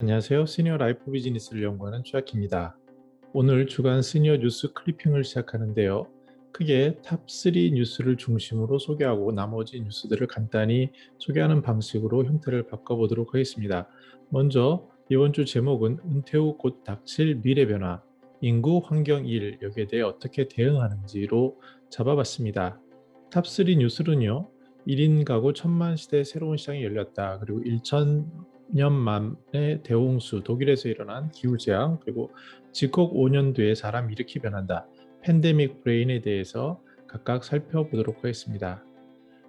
안녕하세요. 시니어 라이프 비즈니스를 연구하는 최학기입니다. 오늘 주간 시니어 뉴스 클리핑을 시작하는데요. 크게 탑3 뉴스를 중심으로 소개하고 나머지 뉴스들을 간단히 소개하는 방식으로 형태를 바꿔보도록 하겠습니다. 먼저 이번 주 제목은 은퇴 후 곧 닥칠 미래 변화, 인구, 환경, 일 여기에 대해 어떻게 대응하는지로 잡아봤습니다. 탑3 뉴스는요. 1인 가구 천만 시대 새로운 시장이 열렸다. 그리고 1천 년 만의 대홍수, 독일에서 일어난 기후재앙, 그리고 집콕 5년 뒤에 사람 일으키 변한다. 팬데믹 브레인에 대해서 각각 살펴보도록 하겠습니다.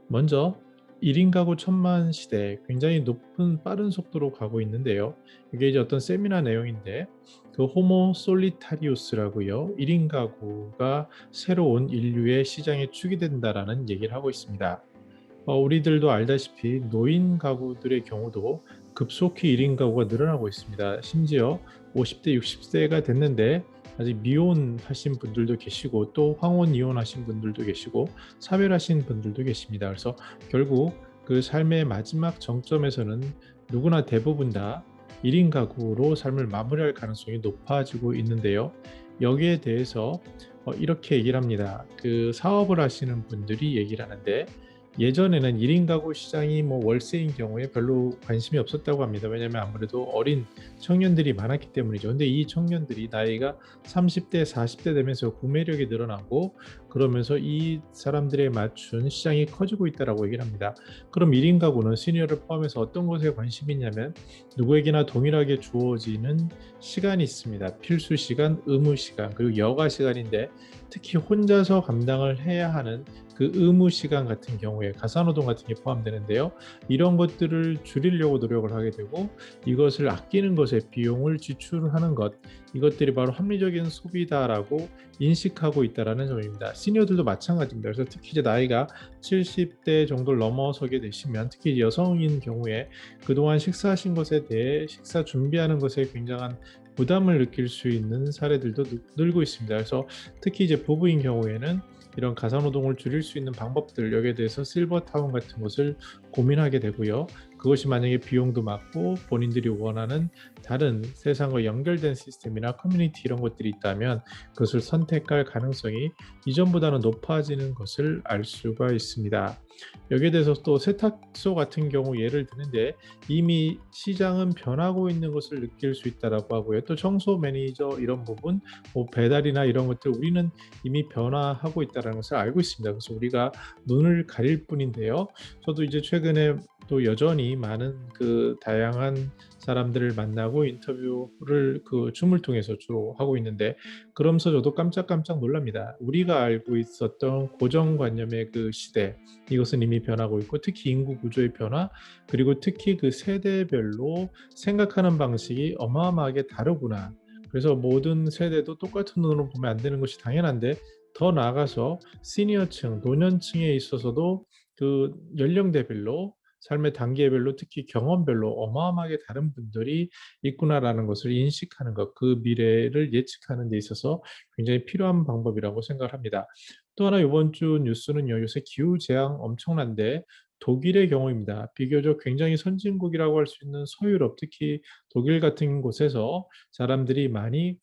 먼저 1인 가구 천만 시대 굉장히 높은 빠른 속도로 가고 있는데요. 이게 이제 어떤 세미나 내용인데 그 호모 솔리타리우스라고요. 1인 가구가 새로운 인류의 시장의 축이 된다라는 얘기를 하고 있습니다. 우리들도 알다시피 노인 가구들의 경우도 급속히 1인 가구가 늘어나고 있습니다. 심지어 50대, 60세가 됐는데 아직 미혼하신 분들도 계시고 또 황혼 이혼하신 분들도 계시고 사별하신 분들도 계십니다. 그래서 결국 그 삶의 마지막 정점에서는 누구나 대부분 다 1인 가구로 삶을 마무리할 가능성이 높아지고 있는데요. 여기에 대해서 이렇게 얘기를 합니다. 그 사업을 하시는 분들이 얘기를 하는데 예전에는 1인 가구 시장이 뭐 월세인 경우에 별로 관심이 없었다고 합니다. 왜냐하면 아무래도 어린 청년들이 많았기 때문이죠. 근데 이 청년들이 나이가 30대, 40대 되면서 구매력이 늘어나고 그러면서 이 사람들에 맞춘 시장이 커지고 있다라고 얘기를 합니다. 그럼 1인 가구는 시니어를 포함해서 어떤 것에 관심이 있냐면 누구에게나 동일하게 주어지는 시간이 있습니다. 필수 시간, 의무 시간, 그리고 여가 시간인데 특히 혼자서 감당을 해야 하는 그 의무 시간 같은 경우에 가사노동 같은 게 포함되는데요. 이런 것들을 줄이려고 노력을 하게 되고 이것을 아끼는 것에 비용을 지출하는 것, 이것들이 바로 합리적인 소비다라고 인식하고 있다라는 점입니다. 시니어들도 마찬가지입니다. 그래서 특히 이제 나이가 70대 정도를 넘어서게 되시면 특히 여성인 경우에 그동안 식사하신 것에 대해 식사 준비하는 것에 굉장한 부담을 느낄 수 있는 사례들도 늘고 있습니다. 그래서 특히 이제 부부인 경우에는 이런 가사노동을 줄일 수 있는 방법들 여기에 대해서 실버타운 같은 것을 고민하게 되고요. 그것이 만약에 비용도 맞고 본인들이 원하는 다른 세상과 연결된 시스템이나 커뮤니티 이런 것들이 있다면 그것을 선택할 가능성이 이전보다는 높아지는 것을 알 수가 있습니다. 여기에 대해서 또 세탁소 같은 경우 예를 드는데 이미 시장은 변하고 있는 것을 느낄 수 있다라고 하고요. 또 청소 매니저 이런 부분, 뭐 배달이나 이런 것들 우리는 이미 변화하고 있다는 것을 알고 있습니다. 그래서 우리가 눈을 가릴 뿐인데요. 저도 이제 최근에 또 여전히 많은 그 다양한 사람들을 만나고 인터뷰를 그 줌을 통해서 주로 하고 있는데 그러면서 저도 깜짝깜짝 놀랍니다. 우리가 알고 있었던 고정관념의 그 시대 이것은 이미 변하고 있고 특히 인구 구조의 변화 그리고 특히 그 세대별로 생각하는 방식이 어마어마하게 다르구나. 그래서 모든 세대도 똑같은 눈으로 보면 안 되는 것이 당연한데 더 나아가서 시니어층, 노년층에 있어서도 그 연령대별로 삶의 단계별로 특히 경험별로 어마어마하게 다른 분들이 있구나라는 것을 인식하는 것, 그 미래를 예측하는 데 있어서 굉장히 필요한 방법이라고 생각을 합니다. 또 하나 이번 주 뉴스는요, 요새 기후재앙 엄청난데 독일의 경우입니다. 비교적 굉장히 선진국이라고 할 수 있는 서유럽, 특히 독일 같은 곳에서 사람들이 많이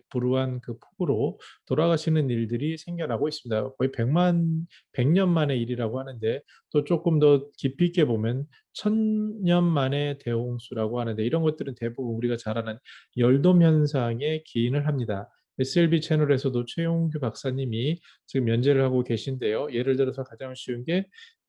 불우한 그 폭우로 돌아가시는 일들이 생겨나고 있습니다. 거의 100년 만의 일이라고 하는데 또 조금 더 깊이 있게 보면 1000년 만의 대홍수라고 하는데 이런 것들은 대부분 우리가 잘 아는 열돔 현상에 기인을 합니다. SLB 채널에서도 최용규 박사님이 지금 연재를 하고 계신데요. 예를 들어서 가장 쉬운 게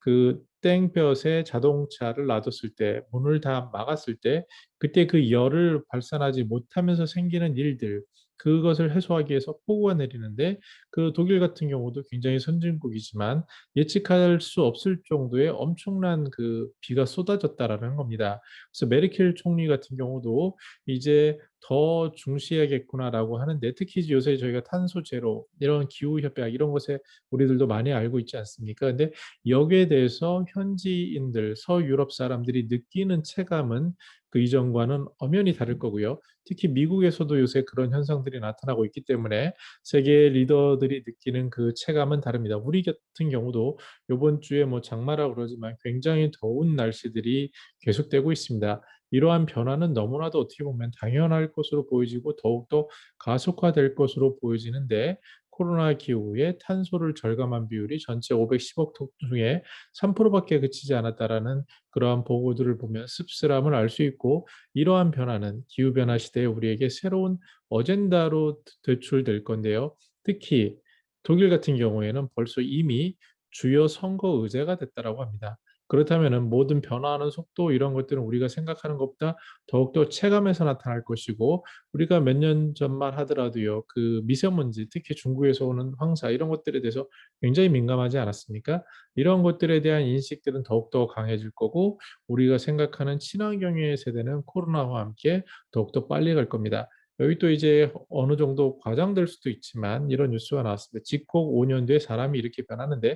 그 땡볕에 자동차를 놔뒀을 때 문을 다 막았을 때 그때 그 열을 발산하지 못하면서 생기는 일들 그것을 해소하기 위해서 폭우가 내리는데 그 독일 같은 경우도 굉장히 선진국이지만 예측할 수 없을 정도의 엄청난 그 비가 쏟아졌다라는 겁니다. 그래서 메르켈 총리 같은 경우도 이제 더 중시해야겠구나라고 하는데, 특히 이제 요새 저희가 탄소 제로 이런 기후 협약 이런 것에 우리들도 많이 알고 있지 않습니까? 근데 여기에 대해서 현지인들, 서유럽 사람들이 느끼는 체감은 그 이전과는 엄연히 다를 거고요. 특히 미국에서도 요새 그런 현상들이 나타나고 있기 때문에 세계 리더들이 느끼는 그 체감은 다릅니다. 우리 같은 경우도 이번 주에 뭐 장마라 그러지만 굉장히 더운 날씨들이 계속되고 있습니다. 이러한 변화는 너무나도 어떻게 보면 당연할 것으로 보여지고 더욱더 가속화될 것으로 보여지는데, 코로나 기후에 탄소를 절감한 비율이 전체 510억 톤 중에 3%밖에 그치지 않았다라는 그러한 보고들을 보면 씁쓸함을 알 수 있고, 이러한 변화는 기후변화 시대에 우리에게 새로운 어젠다로 대출될 건데요. 특히 독일 같은 경우에는 벌써 이미 주요 선거 의제가 됐다라고 합니다. 그렇다면 모든 변화하는 속도 이런 것들은 우리가 생각하는 것보다 더욱더 체감해서 나타날 것이고, 우리가 몇 년 전만 하더라도요, 그 미세먼지, 특히 중국에서 오는 황사 이런 것들에 대해서 굉장히 민감하지 않았습니까? 이런 것들에 대한 인식들은 더욱더 강해질 거고, 우리가 생각하는 친환경의 세대는 코로나와 함께 더욱더 빨리 갈 겁니다. 여기 또 이제 어느 정도 과장될 수도 있지만 이런 뉴스가 나왔습니다. 집콕 5년 뒤에 사람이 이렇게 변하는데,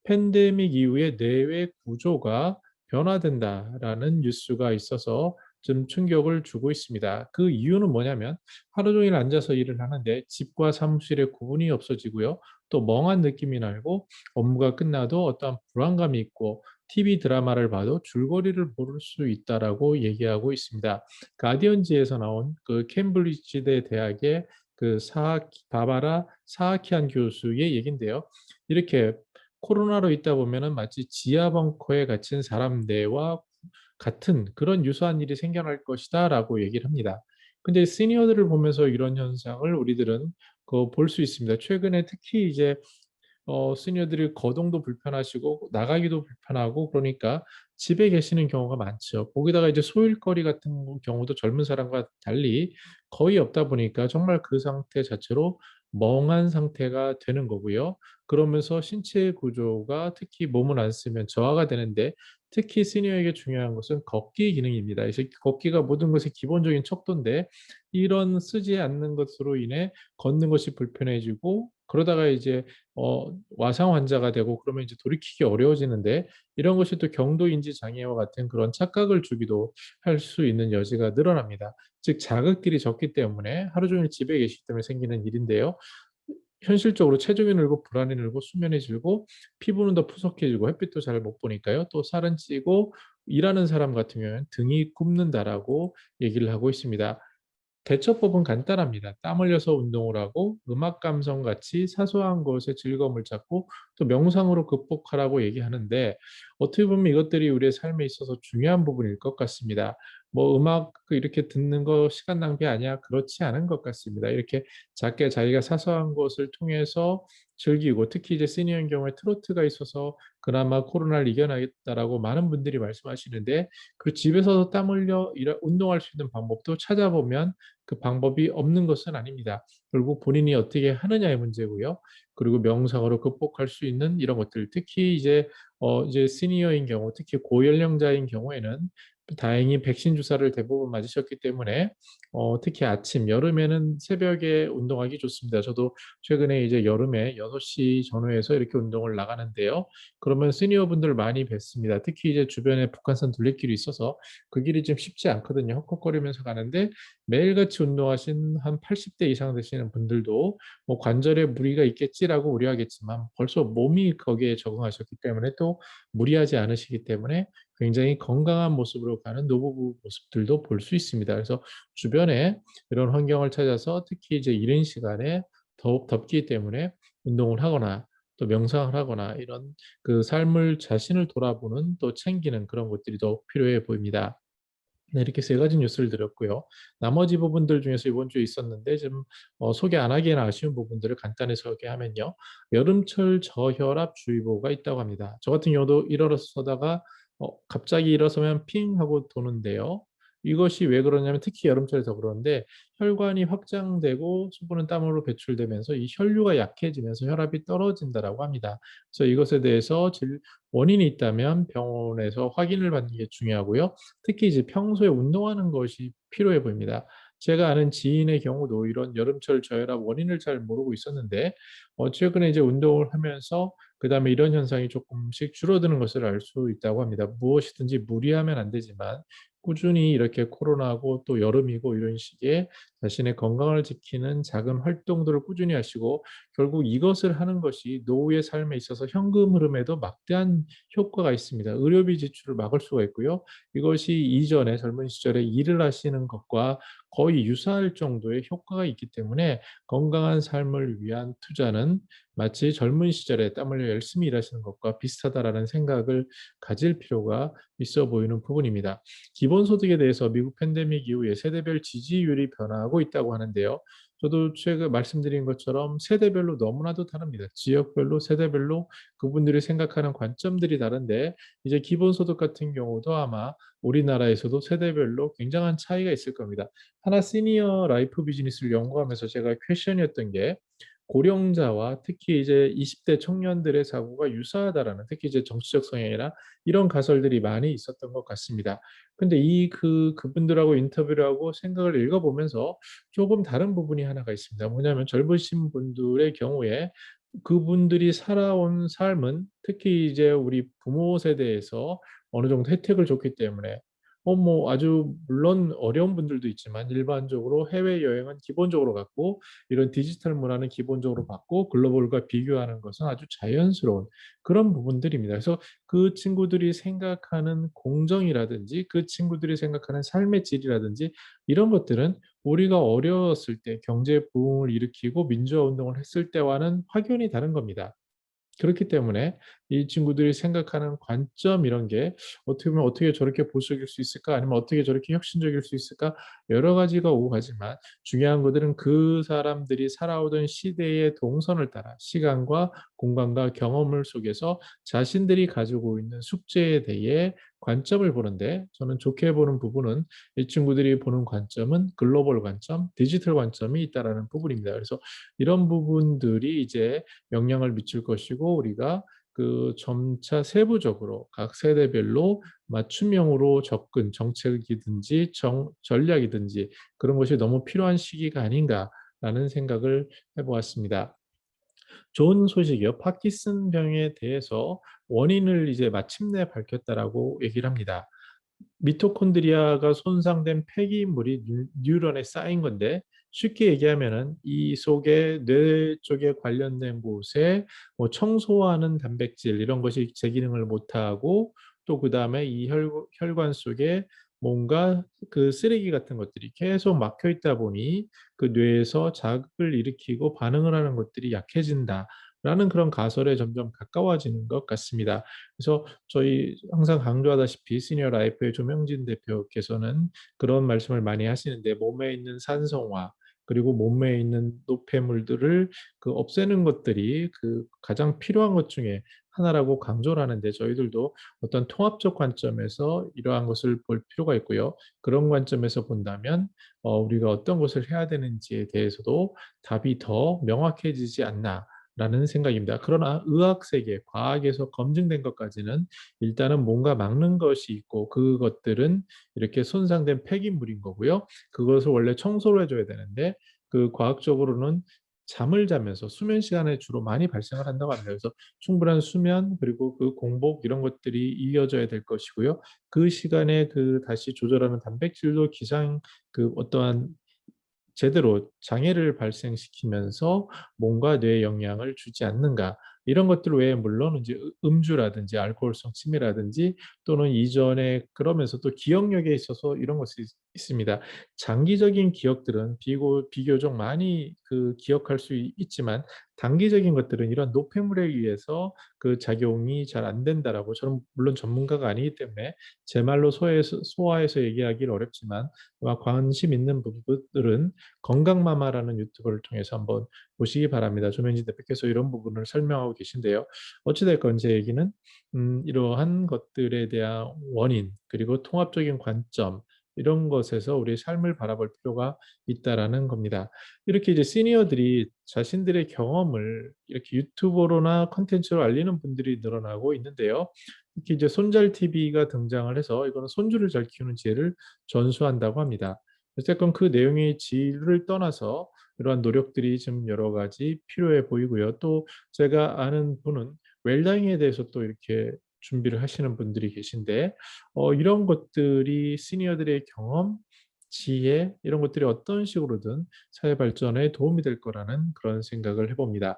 팬데믹 이후에 내외 구조가 변화된다라는 뉴스가 있어서 좀 충격을 주고 있습니다. 그 이유는 뭐냐면 하루 종일 앉아서 일을 하는데 집과 사무실의 구분이 없어지고요. 또 멍한 느낌이 나고 업무가 끝나도 어떠한 불안감이 있고 TV 드라마를 봐도 줄거리를 모를 수 있다라고 얘기하고 있습니다. 가디언지에서 나온 그 캠브리지대 대학의 그 바바라 사하키안 교수의 얘긴데요. 이렇게 코로나로 있다 보면은 마치 지하 벙커에 갇힌 사람들과 같은 그런 유사한 일이 생겨날 것이다라고 얘기를 합니다. 근데 시니어들을 보면서 이런 현상을 우리들은 그 볼 수 있습니다. 최근에 특히 이제 시니어들이 거동도 불편하시고 나가기도 불편하고 그러니까 집에 계시는 경우가 많죠. 거기다가 이제 소일거리 같은 경우도 젊은 사람과 달리 거의 없다 보니까 정말 그 상태 자체로 멍한 상태가 되는 거고요. 그러면서 신체 구조가 특히 몸을 안 쓰면 저하가 되는데, 특히 시니어에게 중요한 것은 걷기 기능입니다. 그래서 걷기가 모든 것의 기본적인 척도인데, 이런 쓰지 않는 것으로 인해 걷는 것이 불편해지고, 그러다가 이제 와상 환자가 되고 그러면 이제 돌이키기 어려워지는데, 이런 것이 또 경도 인지 장애와 같은 그런 착각을 주기도 할 수 있는 여지가 늘어납니다. 즉 자극들이 적기 때문에 하루 종일 집에 계시기 때문에 생기는 일인데요. 현실적으로 체중이 늘고 불안이 늘고 수면이 질고 피부는 더 푸석해지고 햇빛도 잘 못 보니까요. 또 살은 찌고 일하는 사람 같은 경우에는 등이 굽는다라고 얘기를 하고 있습니다. 대처법은 간단합니다. 땀 흘려서 운동을 하고 음악 감성 같이 사소한 것에 즐거움을 찾고 또 명상으로 극복하라고 얘기하는데, 어떻게 보면 이것들이 우리의 삶에 있어서 중요한 부분일 것 같습니다. 뭐 음악 이렇게 듣는 거 시간 낭비 아니야? 그렇지 않은 것 같습니다. 이렇게 작게 자기가 사소한 것을 통해서 즐기고, 특히 이제 시니어인 경우에 트로트가 있어서 그나마 코로나를 이겨나겠다라고 많은 분들이 말씀하시는데, 그 집에서 땀 흘려 운동할 수 있는 방법도 찾아보면 그 방법이 없는 것은 아닙니다. 결국 본인이 어떻게 하느냐의 문제고요. 그리고 명상으로 극복할 수 있는 이런 것들, 특히 이제 시니어인 경우, 특히 고연령자인 경우에는 다행히 백신 주사를 대부분 맞으셨기 때문에 특히 아침, 여름에는 새벽에 운동하기 좋습니다. 저도 최근에 이제 여름에 6시 전후에서 이렇게 운동을 나가는데요. 그러면 시니어분들 많이 뵀습니다. 특히 이제 주변에 북한산 둘레길이 있어서 그 길이 좀 쉽지 않거든요. 헉헉거리면서 가는데, 매일같이 운동하신 한 80대 이상 되시는 분들도 뭐 관절에 무리가 있겠지라고 우려하겠지만 벌써 몸이 거기에 적응하셨기 때문에, 또 무리하지 않으시기 때문에 굉장히 건강한 모습으로 가는 노부부 모습들도 볼 수 있습니다. 그래서 주변에 이런 환경을 찾아서 특히 이제 이른 시간에 더욱 덥기 때문에 운동을 하거나 또 명상을 하거나 이런 그 삶을 자신을 돌아보는 또 챙기는 그런 것들이 더 필요해 보입니다. 네, 이렇게 세 가지 뉴스를 드렸고요. 나머지 부분들 중에서 이번 주에 있었는데 좀 소개 안 하기에는 아쉬운 부분들을 간단히 소개하면요. 여름철 저혈압 주의보가 있다고 합니다. 저 같은 경우도 일어서다가 갑자기 일어서면 핑 하고 도는데요. 이것이 왜 그러냐면 특히 여름철에 더 그런데, 혈관이 확장되고 수분은 땀으로 배출되면서 이 혈류가 약해지면서 혈압이 떨어진다라고 합니다. 그래서 이것에 대해서 원인이 있다면 병원에서 확인을 받는 게 중요하고요. 특히 이제 평소에 운동하는 것이 필요해 보입니다. 제가 아는 지인의 경우도 이런 여름철 저혈압 원인을 잘 모르고 있었는데 최근에 이제 운동을 하면서 그다음에 이런 현상이 조금씩 줄어드는 것을 알 수 있다고 합니다. 무엇이든지 무리하면 안 되지만 꾸준히 이렇게 코로나고 또 여름이고 이런 시기에 자신의 건강을 지키는 작은 활동들을 꾸준히 하시고 결국 이것을 하는 것이 노후의 삶에 있어서 현금 흐름에도 막대한 효과가 있습니다. 의료비 지출을 막을 수가 있고요. 이것이 이전에 젊은 시절에 일을 하시는 것과 거의 유사할 정도의 효과가 있기 때문에 건강한 삶을 위한 투자는 마치 젊은 시절에 땀 흘려 열심히 일하시는 것과 비슷하다라는 생각을 가질 필요가 있어 보이는 부분입니다. 기본소득에 대해서 미국 팬데믹 이후에 세대별 지지율이 변화하고 있다고 하는데요. 저도 최근 말씀드린 것처럼 세대별로 너무나도 다릅니다. 지역별로, 세대별로 그분들이 생각하는 관점들이 다른데 이제 기본소득 같은 경우도 아마 우리나라에서도 세대별로 굉장한 차이가 있을 겁니다. 하나 시니어 라이프 비즈니스를 연구하면서 제가 퀘션이었던 게 고령자와 특히 이제 20대 청년들의 사고가 유사하다라는, 특히 이제 정치적 성향이나 이런 가설들이 많이 있었던 것 같습니다. 근데 그분들하고 인터뷰를 하고 생각을 읽어 보면서 조금 다른 부분이 하나가 있습니다. 뭐냐면 젊으신 분들의 경우에 그분들이 살아온 삶은 특히 이제 우리 부모 세대에서 어느 정도 혜택을 줬기 때문에 뭐 아주 물론 어려운 분들도 있지만 일반적으로 해외여행은 기본적으로 갔고 이런 디지털 문화는 기본적으로 받고 글로벌과 비교하는 것은 아주 자연스러운 그런 부분들입니다. 그래서 그 친구들이 생각하는 공정이라든지 그 친구들이 생각하는 삶의 질이라든지 이런 것들은 우리가 어려웠을 때 경제 부흥을 일으키고 민주화 운동을 했을 때와는 확연히 다른 겁니다. 그렇기 때문에 이 친구들이 생각하는 관점 이런 게 어떻게 보면 '어떻게 저렇게 보수적일 수 있을까?' 아니면 '어떻게 저렇게 혁신적일 수 있을까?' 여러 가지가 오고 가지만 중요한 것들은 그 사람들이 살아오던 시대의 동선을 따라 시간과 공간과 경험을 속에서 자신들이 가지고 있는 숙제에 대해 관점을 보는데 저는 좋게 보는 부분은 이 친구들이 보는 관점은 글로벌 관점, 디지털 관점이 있다라는 부분입니다. 그래서 이런 부분들이 이제 영향을 미칠 것이고 우리가 그 점차 세부적으로 각 세대별로 맞춤형으로 접근 정책이든지 전략이든지 그런 것이 너무 필요한 시기가 아닌가라는 생각을 해 보았습니다. 좋은 소식이요. 파킨슨병에 대해서 원인을 이제 마침내 밝혔다라고 얘기를 합니다. 미토콘드리아가 손상된 폐기물이 뉴런에 쌓인 건데 쉽게 얘기하면은 이 속에 뇌 쪽에 관련된 곳에 뭐 청소하는 단백질 이런 것이 제 기능을 못하고 또 그다음에 이 혈관 속에 뭔가 그 쓰레기 같은 것들이 계속 막혀 있다 보니 그 뇌에서 자극을 일으키고 반응을 하는 것들이 약해진다라는 그런 가설에 점점 가까워지는 것 같습니다. 그래서 저희 항상 강조하다시피 시니어 라이프의 조명진 대표께서는 그런 말씀을 많이 하시는데 몸에 있는 산성화 그리고 몸에 있는 노폐물들을 없애는 것들이 그 가장 필요한 것 중에 하나라고 강조를 하는데 저희들도 어떤 통합적 관점에서 이러한 것을 볼 필요가 있고요. 그런 관점에서 본다면 우리가 어떤 것을 해야 되는지에 대해서도 답이 더 명확해지지 않나 라는 생각입니다. 그러나 의학 세계, 과학에서 검증된 것까지는 일단은 뭔가 막는 것이 있고 그것들은 이렇게 손상된 폐기물인 거고요. 그것을 원래 청소를 해줘야 되는데 그 과학적으로는 잠을 자면서 수면 시간에 주로 많이 발생을 한다고 합니다. 그래서 충분한 수면 그리고 그 공복 이런 것들이 이어져야 될 것이고요. 그 시간에 그 다시 조절하는 단백질도 어떠한 제대로 장애를 발생시키면서 몸과 뇌에 영향을 주지 않는가. 이런 것들 외에 물론 이제 음주라든지 알코올성 치매라든지 또는 이전에 그러면서 또 기억력에 있어서 이런 것이 있습니다. 장기적인 기억들은 비교적 많이 기억할 수 있지만 단기적인 것들은 이런 노폐물에 의해서 그 작용이 잘 안 된다라고 저는 물론 전문가가 아니기 때문에 제 말로 소화해서 얘기하기는 어렵지만 아마 관심 있는 부분들은 건강마마라는 유튜브를 통해서 한번 보시기 바랍니다. 조명진 대표께서 이런 부분을 설명하고 계신데요. 어찌 됐건 제 얘기는 이러한 것들에 대한 원인 그리고 통합적인 관점 이런 것에서 우리의 삶을 바라볼 필요가 있다라는 겁니다. 이렇게 이제 시니어들이 자신들의 경험을 이렇게 유튜브로나 콘텐츠로 알리는 분들이 늘어나고 있는데요. 특히 이제 손잘 TV가 등장을 해서 이거는 손주를 잘 키우는 지혜를 전수한다고 합니다. 어쨌건 그 내용의 질을 떠나서 이러한 노력들이 좀 여러 가지 필요해 보이고요. 또 제가 아는 분은 웰다잉에 대해서 또 이렇게 준비를 하시는 분들이 계신데 이런 것들이 시니어들의 경험, 지혜 이런 것들이 어떤 식으로든 사회 발전에 도움이 될 거라는 그런 생각을 해 봅니다.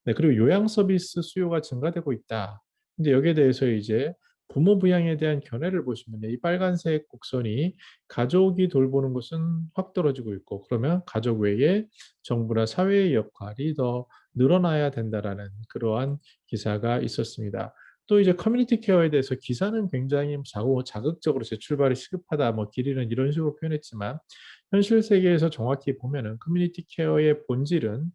네, 그리고 요양 서비스 수요가 증가되고 있다. 근데 여기에 대해서 이제 부모 부양에 대한 견해를 보시면 이 빨간색 곡선이 가족이 돌보는 것은 확 떨어지고 있고, 그러면 가족 외에 정부나 사회의 역할이 더 늘어나야 된다라는 그러한 기사가 있었습니다. 또 이제 커뮤니티 케어에 대해서 기사는 굉장히 자극적으로 제 출발이 시급하다, 뭐 길이는 이런 식으로 표현했지만 현실 세계에서 정확히 보면은 커뮤니티 케어의 본질은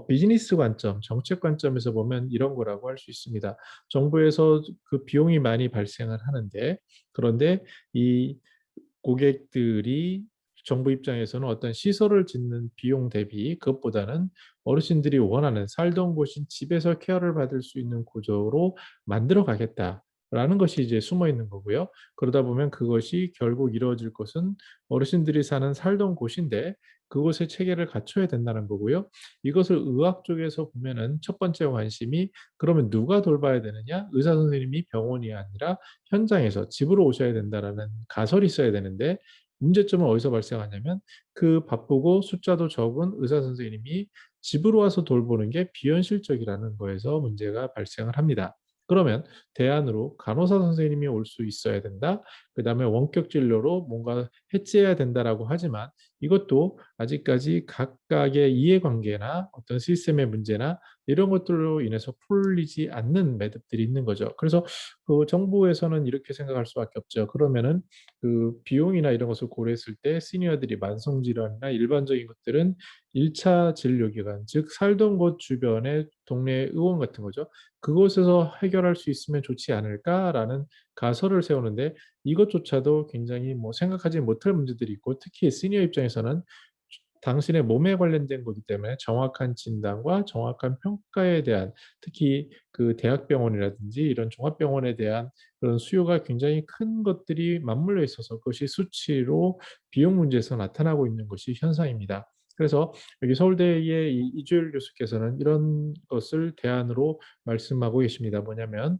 비즈니스 관점, 정책 관점에서 보면 이런 거라고 할 수 있습니다. 정부에서 그 비용이 많이 발생을 하는데, 그런데 이 고객들이 정부 입장에서는 어떤 시설을 짓는 비용 대비 그것보다는 어르신들이 원하는 살던 곳인 집에서 케어를 받을 수 있는 구조로 만들어 가겠다라는 것이 이제 숨어 있는 거고요. 그러다 보면 그것이 결국 이루어질 것은 어르신들이 사는 살던 곳인데 그곳에 체계를 갖춰야 된다는 거고요. 이것을 의학 쪽에서 보면은 첫 번째 관심이 그러면 누가 돌봐야 되느냐? 의사 선생님이 병원이 아니라 현장에서 집으로 오셔야 된다라는 가설이 있어야 되는데 문제점은 어디서 발생하냐면 그 바쁘고 숫자도 적은 의사 선생님이 집으로 와서 돌보는 게 비현실적이라는 거에서 문제가 발생을 합니다. 그러면 대안으로 간호사 선생님이 올 수 있어야 된다. 그다음에 원격 진료로 뭔가 해지해야 된다라고 하지만 이것도 아직까지 각각의 이해관계나 어떤 시스템의 문제나 이런 것들로 인해서 풀리지 않는 매듭들이 있는 거죠. 그래서 그 정부에서는 이렇게 생각할 수밖에 없죠. 그러면은 그 비용이나 이런 것을 고려했을 때 시니어들이 만성 질환이나 일반적인 것들은 1차 진료 기관, 즉 살던 곳 주변의 동네 의원 같은 거죠. 그곳에서 해결할 수 있으면 좋지 않을까라는 가설을 세우는데 이것조차도 굉장히 뭐 생각하지 못할 문제들이 있고 특히 시니어 입장에서는 당신의 몸에 관련된 거기 때문에 정확한 진단과 정확한 평가에 대한 특히 그 대학병원이라든지 이런 종합병원에 대한 그런 수요가 굉장히 큰 것들이 맞물려 있어서 그것이 수치로 비용 문제에서 나타나고 있는 것이 현상입니다. 그래서 여기 서울대의 이주일 교수께서는 이런 것을 대안으로 말씀하고 계십니다. 뭐냐면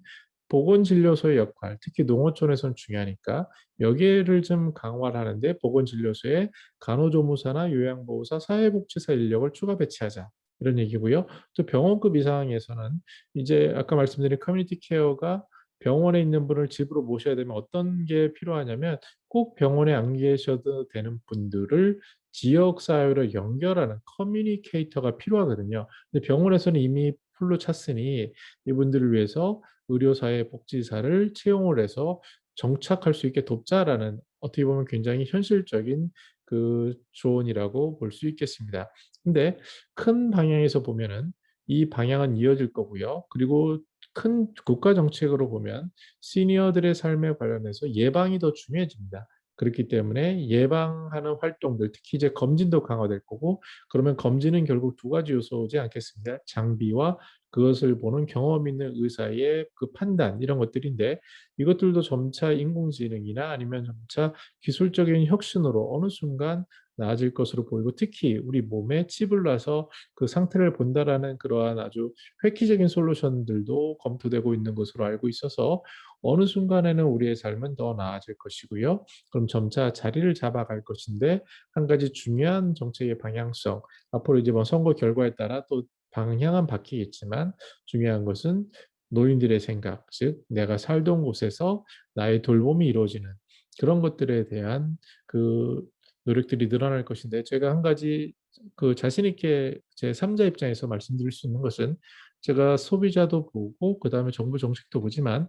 보건진료소의 역할, 특히 농어촌에서는 중요하니까 여기를 좀 강화를 하는데 보건진료소에 간호조무사나 요양보호사, 사회복지사 인력을 추가 배치하자. 이런 얘기고요. 또 병원급 이상에서는 이제 아까 말씀드린 커뮤니티 케어가 병원에 있는 분을 집으로 모셔야 되면 어떤 게 필요하냐면 꼭 병원에 안 계셔도 되는 분들을 지역 사회로 연결하는 커뮤니케이터가 필요하거든요. 근데 병원에서는 이미 풀로 찼으니 이분들을 위해서 의료사회복지사를 채용을 해서 정착할 수 있게 돕자라는 어떻게 보면 굉장히 현실적인 그 조언이라고 볼 수 있겠습니다. 근데 큰 방향에서 보면은 이 방향은 이어질 거고요. 그리고 큰 국가 정책으로 보면 시니어들의 삶에 관련해서 예방이 더 중요해집니다. 그렇기 때문에 예방하는 활동들, 특히 이제 검진도 강화될 거고, 그러면 검진은 결국 두 가지 요소지 않겠습니까? 장비와 그것을 보는 경험 있는 의사의 그 판단, 이런 것들인데, 이것들도 점차 인공지능이나 아니면 점차 기술적인 혁신으로 어느 순간 나아질 것으로 보이고 특히 우리 몸에 칩을 놔서 그 상태를 본다라는 그러한 아주 획기적인 솔루션들도 검토되고 있는 것으로 알고 있어서 어느 순간에는 우리의 삶은 더 나아질 것이고요. 그럼 점차 자리를 잡아갈 것인데 한 가지 중요한 정책의 방향성, 앞으로 이제 뭐 선거 결과에 따라 또 방향은 바뀌겠지만 중요한 것은 노인들의 생각, 즉 내가 살던 곳에서 나의 돌봄이 이루어지는 그런 것들에 대한 그 노력들이 늘어날 것인데 제가 한 가지 그 자신 있게 제 3자 입장에서 말씀드릴 수 있는 것은 제가 소비자도 보고 그다음에 정부 정책도 보지만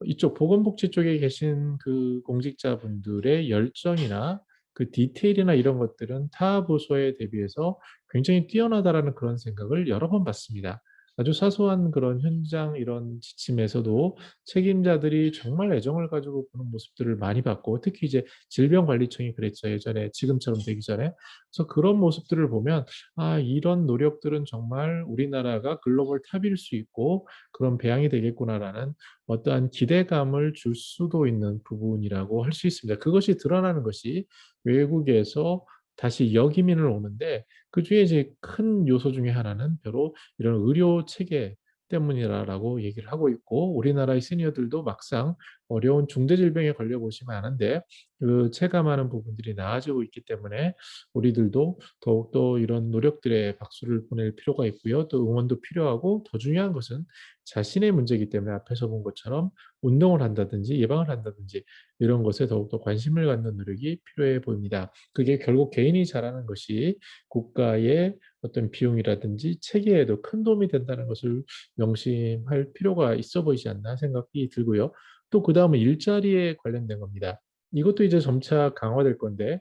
이쪽 보건복지 쪽에 계신 그 공직자분들의 열정이나 그 디테일이나 이런 것들은 타 부서에 대비해서 굉장히 뛰어나다라는 그런 생각을 여러 번 받습니다. 아주 사소한 그런 현장 이런 지침에서도 책임자들이 정말 애정을 가지고 보는 모습들을 많이 봤고 특히 이제 질병관리청이 그랬죠. 예전에 지금처럼 되기 전에. 그래서 그런 모습들을 보면 아 이런 노력들은 정말 우리나라가 글로벌 탑일 수 있고 그런 배양이 되겠구나라는 어떠한 기대감을 줄 수도 있는 부분이라고 할 수 있습니다. 그것이 드러나는 것이 외국에서 다시 역이민을 오는데 그중에 이제 큰 요소 중에 하나는 바로 이런 의료 체계 때문이라고 얘기를 하고 있고 우리나라의 시니어들도 막상 어려운 중대 질병에 걸려 보시면 아는데 그 체감하는 부분들이 나아지고 있기 때문에 우리들도 더욱더 이런 노력들에 박수를 보낼 필요가 있고요. 또 응원도 필요하고 더 중요한 것은 자신의 문제이기 때문에 앞에서 본 것처럼 운동을 한다든지 예방을 한다든지 이런 것에 더욱더 관심을 갖는 노력이 필요해 보입니다. 그게 결국 개인이 잘하는 것이 국가의 어떤 비용이라든지 체계에도 큰 도움이 된다는 것을 명심할 필요가 있어 보이지 않나 생각이 들고요. 또 그다음은 일자리에 관련된 겁니다. 이것도 이제 점차 강화될 건데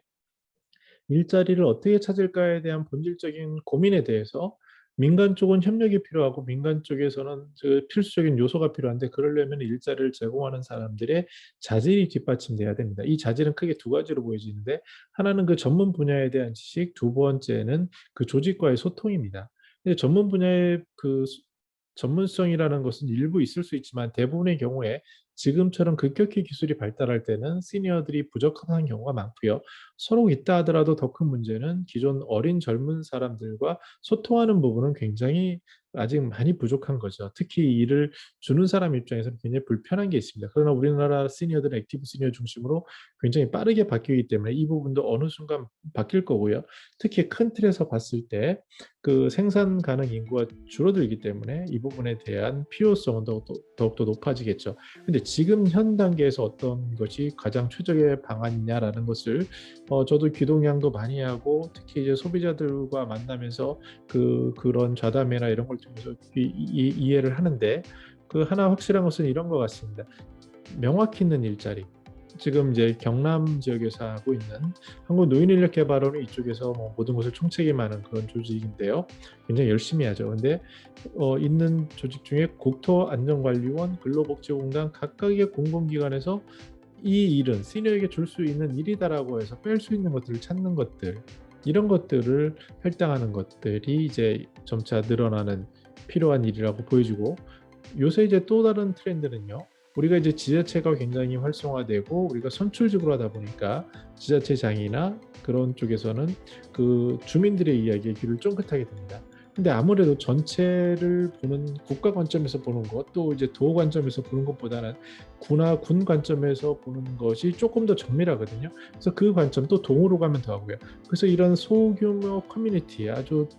일자리를 어떻게 찾을까에 대한 본질적인 고민에 대해서 민간 쪽은 협력이 필요하고 민간 쪽에서는 그 필수적인 요소가 필요한데 그러려면 일자리를 제공하는 사람들의 자질이 뒷받침돼야 됩니다. 이 자질은 크게 두 가지로 보여지는데 하나는 그 전문 분야에 대한 지식, 두 번째는 그 조직과의 소통입니다. 근데 전문 분야의 그 전문성이라는 것은 일부 있을 수 있지만 대부분의 경우에 지금처럼 급격히 기술이 발달할 때는 시니어들이 부족한 경우가 많고요. 서로 있다 하더라도 더 큰 문제는 기존 어린 젊은 사람들과 소통하는 부분은 굉장히 아직 많이 부족한 거죠. 특히 일을 주는 사람 입장에서는 굉장히 불편한 게 있습니다. 그러나 우리나라 시니어들은 액티브 시니어 중심으로 굉장히 빠르게 바뀌기 때문에 이 부분도 어느 순간 바뀔 거고요. 특히 큰 틀에서 봤을 때 그 생산 가능 인구가 줄어들기 때문에 이 부분에 대한 필요성은 더욱더 높아지겠죠. 근데 지금 현 단계에서 어떤 것이 가장 최적의 방안이냐라는 것을 저도 귀동냥도 많이 하고 특히 이제 소비자들과 만나면서 그런 좌담회나 이런 걸 통해서 이해를 하는데 그 하나 확실한 것은 이런 것 같습니다. 명확히 있는 일자리. 지금 이제 경남 지역에서 하고 있는 한국노인인력개발원은 이쪽에서 뭐 모든 것을 총책임하는 그런 조직인데요. 굉장히 열심히 하죠. 근데 있는 조직 중에 국토안전관리원, 근로복지공단 각각의 공공기관에서 이 일은 시니어에게 줄 수 있는 일이다라고 해서 뺄 수 있는 것들을 찾는 것들 이런 것들을 할당하는 것들이 이제 점차 늘어나는 필요한 일이라고 보여지고 요새 이제 또 다른 트렌드는요. 우리가 이제 지자체가 굉장히 활성화되고 우리가 선출직으로 하다 보니까 지자체장이나 그런 쪽에서는 그 주민들의 이야기에 귀를 쫑긋하게 됩니다. 근데 아무래도 전체를 보는 국가 관점에서 보는 것, 또 이제 도 관점에서 보는 것보다는 구나 군 관점에서 보는 것이 조금 더 정밀하거든요. 그래서 그 관점 또 동으로 가면 더 하고요. 그래서 이런 소규모 커뮤니티, 아주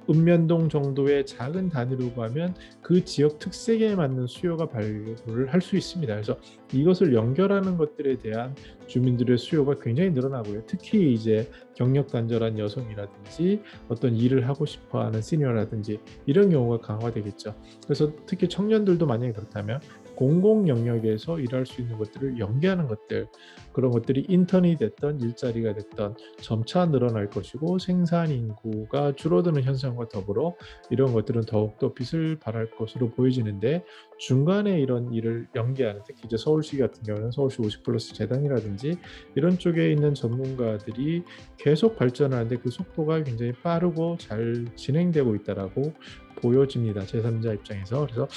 읍면동 정도의 작은 단위로 가면 그 지역 특색에 맞는 수요가 발굴을 할 수 있습니다. 그래서 이것을 연결하는 것들에 대한 주민들의 수요가 굉장히 늘어나고요. 특히 이제 경력 단절한 여성이라든지 어떤 일을 하고 싶어하는 시니어라든지 이런 경우가 강화되겠죠. 그래서 특히 청년들도 만약에 그렇다면 공공 영역에서 일할 수 있는 것들을 연계하는 것들 그런 것들이 인턴이 됐던 일자리가 됐던 점차 늘어날 것이고 생산 인구가 줄어드는 현상과 더불어 이런 것들은 더욱더 빛을 발할 것으로 보여지는데 중간에 이런 일을 연계하는 특히 이제 서울시 같은 경우는 서울시 50플러스 재단이라든지 이런 쪽에 있는 전문가들이 계속 발전하는데 그 속도가 굉장히 빠르고 잘 진행되고 있다라고 보여집니다. 제3자 입장에서. 그래서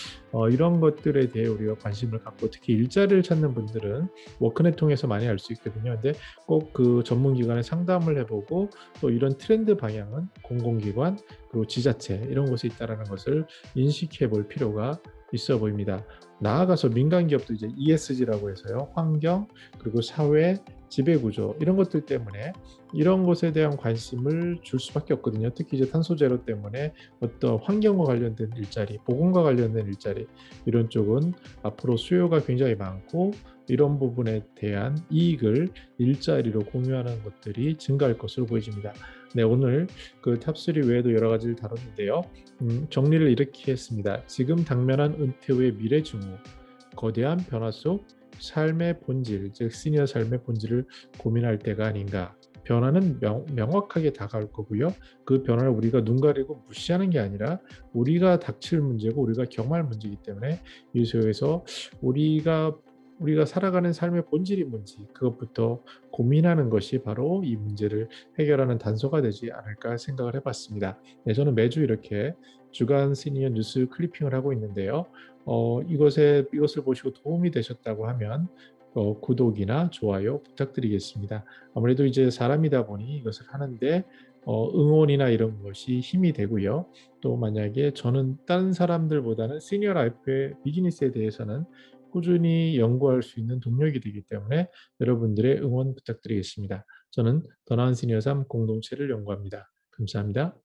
이런 것들에 대해 우리가 관심을 갖고 특히 일자리를 찾는 분들은 워크넷 통해서 많이 알 수 있거든요. 근데 꼭 그 전문기관에 상담을 해보고 또 이런 트렌드 방향은 공공기관 그리고 지자체 이런 곳에 있다는 것을 인식해 볼 필요가 있어 보입니다. 나아가서 민간기업도 이제 ESG라고 해서요. 환경 그리고 사회 지배구조 이런 것들 때문에 이런 것에 대한 관심을 줄 수밖에 없거든요. 특히 이제 탄소 제로 때문에 어떤 환경과 관련된 일자리, 보건과 관련된 일자리 이런 쪽은 앞으로 수요가 굉장히 많고 이런 부분에 대한 이익을 일자리로 공유하는 것들이 증가할 것으로 보여집니다. 네, 오늘 그 탑3 외에도 여러 가지를 다뤘는데요. 정리를 이렇게 했습니다. 지금 당면한 은퇴 후의 미래 증후, 거대한 변화 속 삶의 본질, 즉 시니어 삶의 본질을 고민할 때가 아닌가. 변화는 명확하게 다가올 거고요. 그 변화를 우리가 눈 가리고 무시하는 게 아니라 우리가 닥칠 문제고 우리가 경험할 문제이기 때문에 이 속에서 우리가 살아가는 삶의 본질이 뭔지 그것부터 고민하는 것이 바로 이 문제를 해결하는 단서가 되지 않을까 생각을 해봤습니다. 네, 저는 매주 이렇게 주간 시니어 뉴스 클리핑을 하고 있는데요. 이것을 보시고 도움이 되셨다고 하면 구독이나 좋아요 부탁드리겠습니다. 아무래도 이제 사람이다 보니 이것을 하는데 응원이나 이런 것이 힘이 되고요. 또 만약에 저는 다른 사람들보다는 시니어 라이프의 비즈니스에 대해서는 꾸준히 연구할 수 있는 동력이 되기 때문에 여러분들의 응원 부탁드리겠습니다. 저는 더 나은 시니어 삶 공동체를 연구합니다. 감사합니다.